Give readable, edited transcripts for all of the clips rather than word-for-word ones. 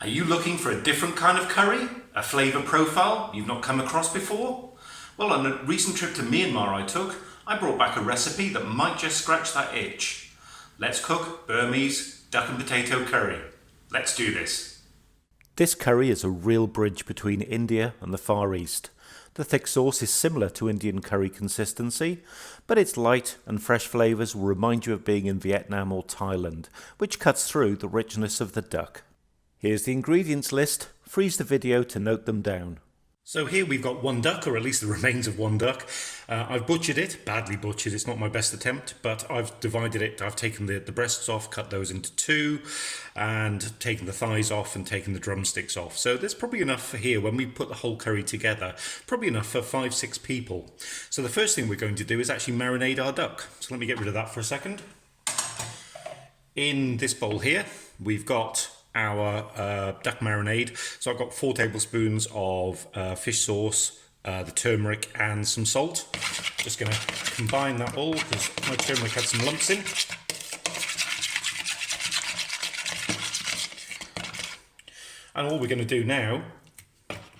Are you looking for a different kind of curry? A flavour profile you've not come across before? Well, on a recent trip to Myanmar I brought back a recipe that might just scratch that itch. Let's cook Burmese duck and potato curry. Let's do this. This curry is a real bridge between India and the Far East. The thick sauce is similar to Indian curry consistency, but its light and fresh flavours will remind you of being in Vietnam or Thailand, which cuts through the richness of the duck. Here's the ingredients list. Freeze the video to note them down. So here we've got one duck, or at least the remains of one duck. I've butchered it, badly butchered, it's not my best attempt, but I've divided it. I've taken the breasts off, cut those into two, and taken the thighs off and taken the drumsticks off. So there's probably enough for here, when we put the whole curry together, probably enough for 5-6 people. So the first thing we're going to do is actually marinate our duck. So let me get rid of that for a second. In this bowl here, we've got our duck marinade. So I've got 4 tablespoons of fish sauce, the turmeric and some salt. Just going to combine that all because my turmeric had some lumps in. And all we're going to do now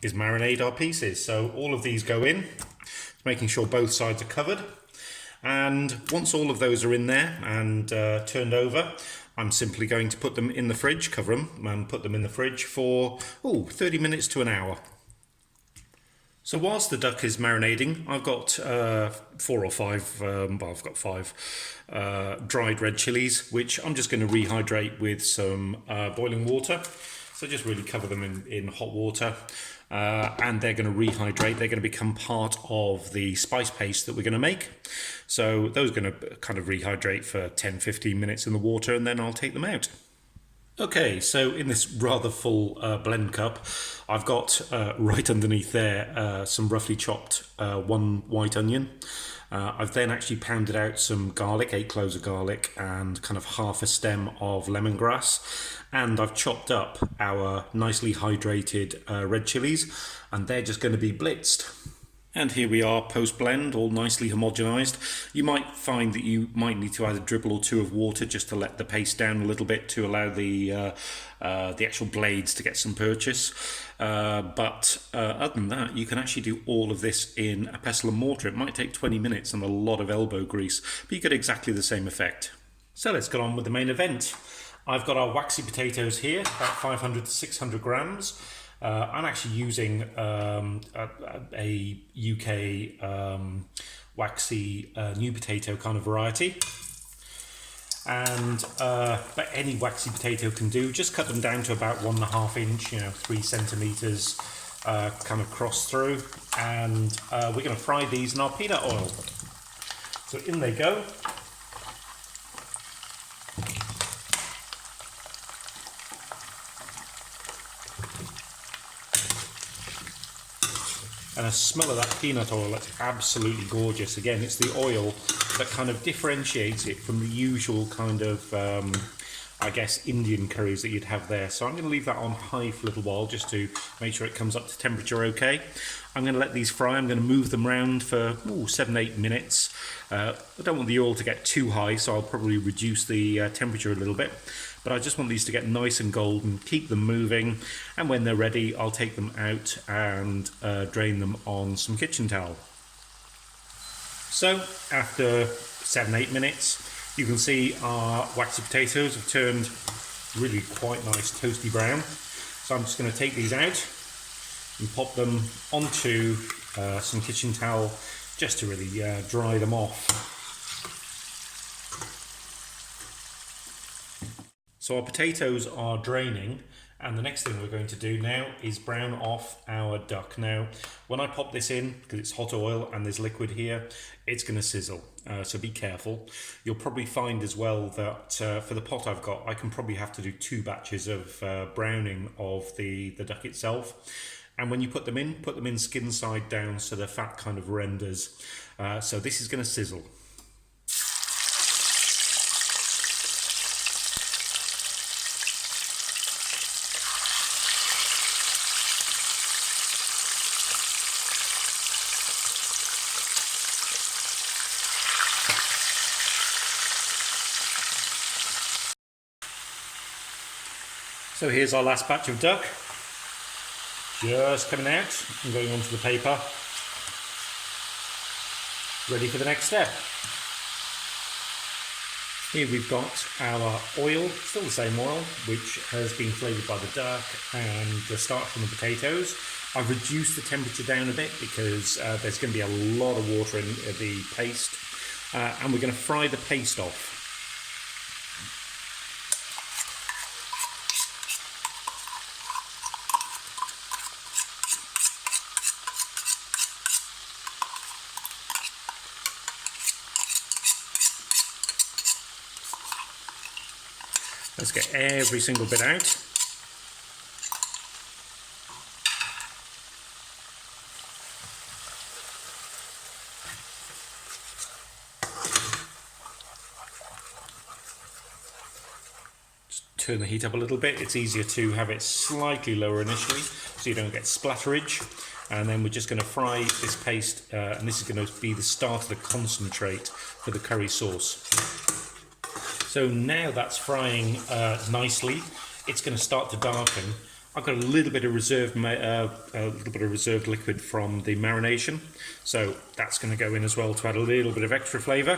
is marinate our pieces. So all of these go in, making sure both sides are covered. And once all of those are in there and turned over, I'm simply going to put them in the fridge, cover them, and put them in the fridge for 30 minutes to an hour. So whilst the duck is marinating, I've got 4 or 5, I've got 5 dried red chilies, which I'm just going to rehydrate with some boiling water. So just really cover them in hot water. And they're going to rehydrate. They're going to become part of the spice paste that we're going to make. So those are going to kind of rehydrate for 10-15 minutes in the water, and then I'll take them out. Okay, so in this rather full blend cup, I've got right underneath there some roughly chopped 1 white onion. I've then actually pounded out some garlic, 8 cloves of garlic, and kind of half a stem of lemongrass. And I've chopped up our nicely hydrated red chilies, and they're just going to be blitzed. And here we are post-blend, all nicely homogenized. You might find that you might need to add a dribble or 2 of water just to let the paste down a little bit to allow the actual blades to get some purchase. But other than that, you can actually do all of this in a pestle and mortar. It might take 20 minutes and a lot of elbow grease, but you get exactly the same effect. So let's get on with the main event. I've got our waxy potatoes here, about 500 to 600 grams. I'm actually using a UK waxy new potato kind of variety. And but any waxy potato can do. Just cut them down to about 1.5 inch, 3 centimeters, kind of cross through. And we're going to fry these in our peanut oil. So in they go. And a smell of that peanut oil, that's absolutely gorgeous. Again, it's the oil that kind of differentiates it from the usual kind of, I guess, Indian curries that you'd have there. So I'm going to leave that on high for a little while just to make sure it comes up to temperature okay. I'm going to let these fry. I'm going to move them around for 7-8 minutes. I don't want the oil to get too high, so I'll probably reduce the temperature a little bit. But I just want these to get nice and golden, keep them moving, and when they're ready, I'll take them out and drain them on some kitchen towel. So after 7-8 minutes, you can see our waxy potatoes have turned really quite nice toasty brown. So I'm just going to take these out and pop them onto some kitchen towel just to really dry them off. So our potatoes are draining, and the next thing we're going to do now is brown off our duck. Now, when I pop this in, because it's hot oil and there's liquid here, it's going to sizzle, so be careful. You'll probably find as well that for the pot I've got, I can probably have to do 2 batches of browning of the duck itself. And when you put them in skin side down so the fat kind of renders. So this is going to sizzle. So here's our last batch of duck, just coming out and going onto the paper, ready for the next step. Here we've got our oil, still the same oil, which has been flavoured by the duck and the starch from the potatoes. I've reduced the temperature down a bit because there's going to be a lot of water in the paste, and we're going to fry the paste off. Let's get every single bit out. Just turn the heat up a little bit. It's easier to have it slightly lower initially so you don't get splatterage. And then we're just going to fry this paste, and this is going to be the start of the concentrate for the curry sauce. So now that's frying nicely. It's going to start to darken. I've got a little bit of reserved liquid from the marination, so that's going to go in as well to add a little bit of extra flavour.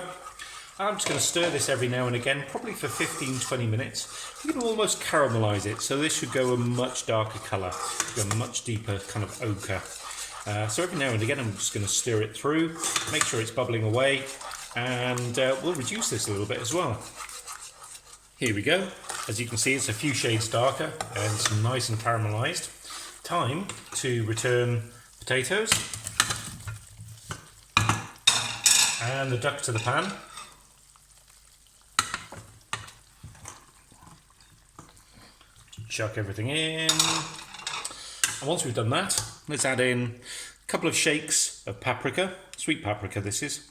I'm just going to stir this every now and again, probably for 15-20 minutes. You can almost caramelise it, so this should go a much darker colour, a much deeper kind of ochre. So every now and again I'm just going to stir it through, make sure it's bubbling away, and we'll reduce this a little bit as well. Here we go. As you can see, it's a few shades darker and it's nice and caramelised. Time to return potatoes and the duck to the pan. Chuck everything in. And once we've done that, let's add in a couple of shakes of paprika, sweet paprika this is.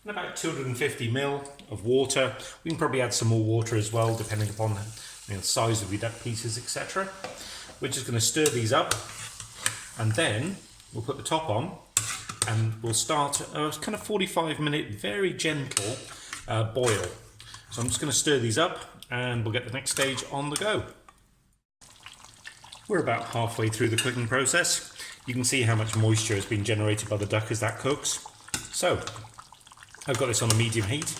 And about 250 ml of water. We can probably add some more water as well, depending upon the size of your duck pieces, etc. We're just going to stir these up, and then we'll put the top on, and we'll start a kind of 45-minute, very gentle boil. So I'm just going to stir these up, and we'll get the next stage on the go. We're about halfway through the cooking process. You can see how much moisture has been generated by the duck as that cooks. So I've got this on a medium heat,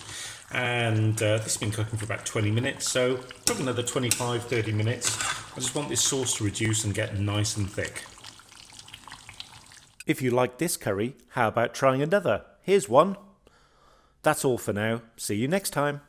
and this has been cooking for about 20 minutes, so probably another 25-30 minutes. I just want this sauce to reduce and get nice and thick. If you like this curry, how about trying another? Here's one. That's all for now. See you next time.